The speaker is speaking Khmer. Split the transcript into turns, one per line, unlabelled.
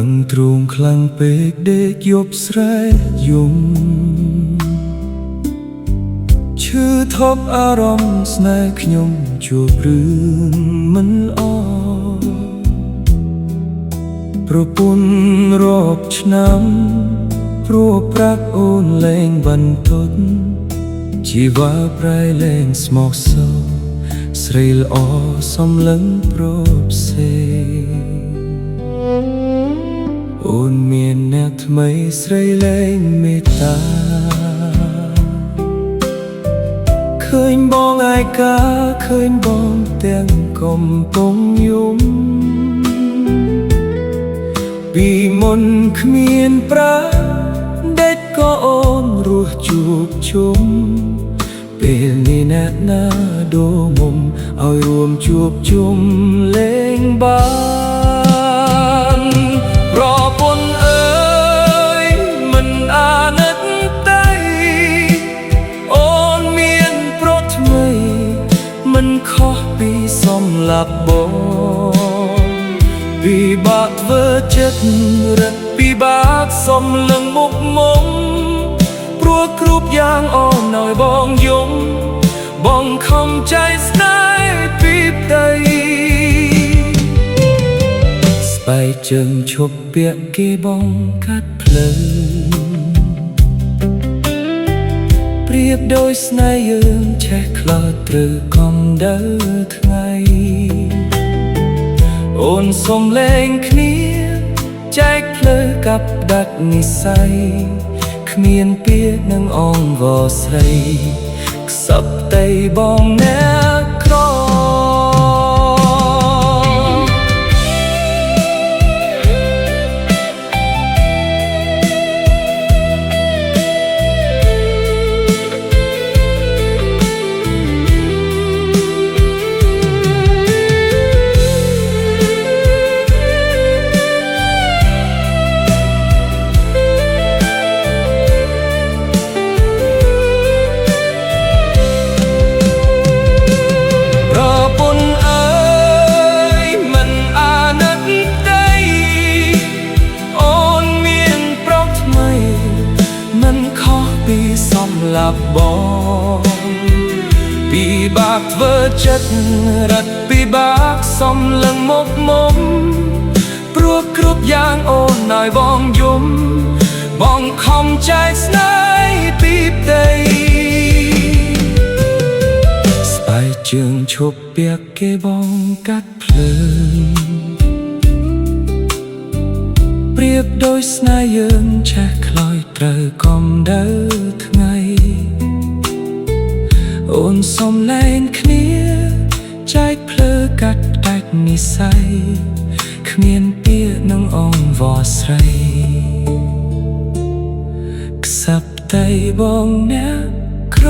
ងទ្រូងខ្លាំងពេកដេកយប់ស្រែយំឈឺថប់អារម្មណ៍ស្នេហ៍ខ្ញុំជួបរឿងមិនល្អប្រពន្ធរាប់ឆ្នាំព្រោះប្រាក់អូនលែងបន្ទត់ជីវ៉ាប្រែលែងស្មោះសរស្រីល្អសំឡឹងប្រផ្សេអូនមានអ្នកថ្មីស្រីលែងមេត្តាឃើញបងឯកាឃើញបងទាំងកំពុងយំពីមុនគ្មានប្រាដេចក៏អូនរស់ជួបជុំពេលនេះអ្នកណាដូរមុំឲ្យរួមជួបជុំលេងបានប្រពន្ធអើយមិនអាណិតទេអូនមានប្រត់ថ្មីមិនខុសពីសម្លាប់បងពិបាកធ្វើចិត្តរឹតពិបាកសំលឹងមុខមុំព្រោះគ្រប់យ៉ាងអូនឲ្យបងយំបងខំใจស្នេហ៍ពីផ្ទៃស្បែកជើងឈប់ពាក់គេបងកាត់ភ្លើប្រៀបដូចស្នេហ៍យើងឆេះខ្លោចត្រូវកំដៅថ្ងៃអូនសុំលែងគ្នាចែកភ្លើกับដាច់និស័យគ្មានពាក្យនឹងអង្វរស្រីខ្សឹបតែបងអ្នកក្របងពិបាកធ្វើចិត្តរត់ពិបាកសំលឹងមុខមុំព្រោះគ្រប់យ៉ាងអូនឲ្យបងយំបងខំចែកស្នេហ៍ពីផ្ទៃស្បែកជើងឈប់ពាក់គេបងកាត់ភ្លើងប្រៀបដូចស្នេហ៍យើងឆេះខ្លោចត្រូវកំដៅថ្ងៃអូនសុំលែងគ្នាចែកភ្លើកាត់ដាច់និស័យគ្មានពាក្យនឹងអង្វរស្រីខ្សឹបតែបងអ្នកក្រ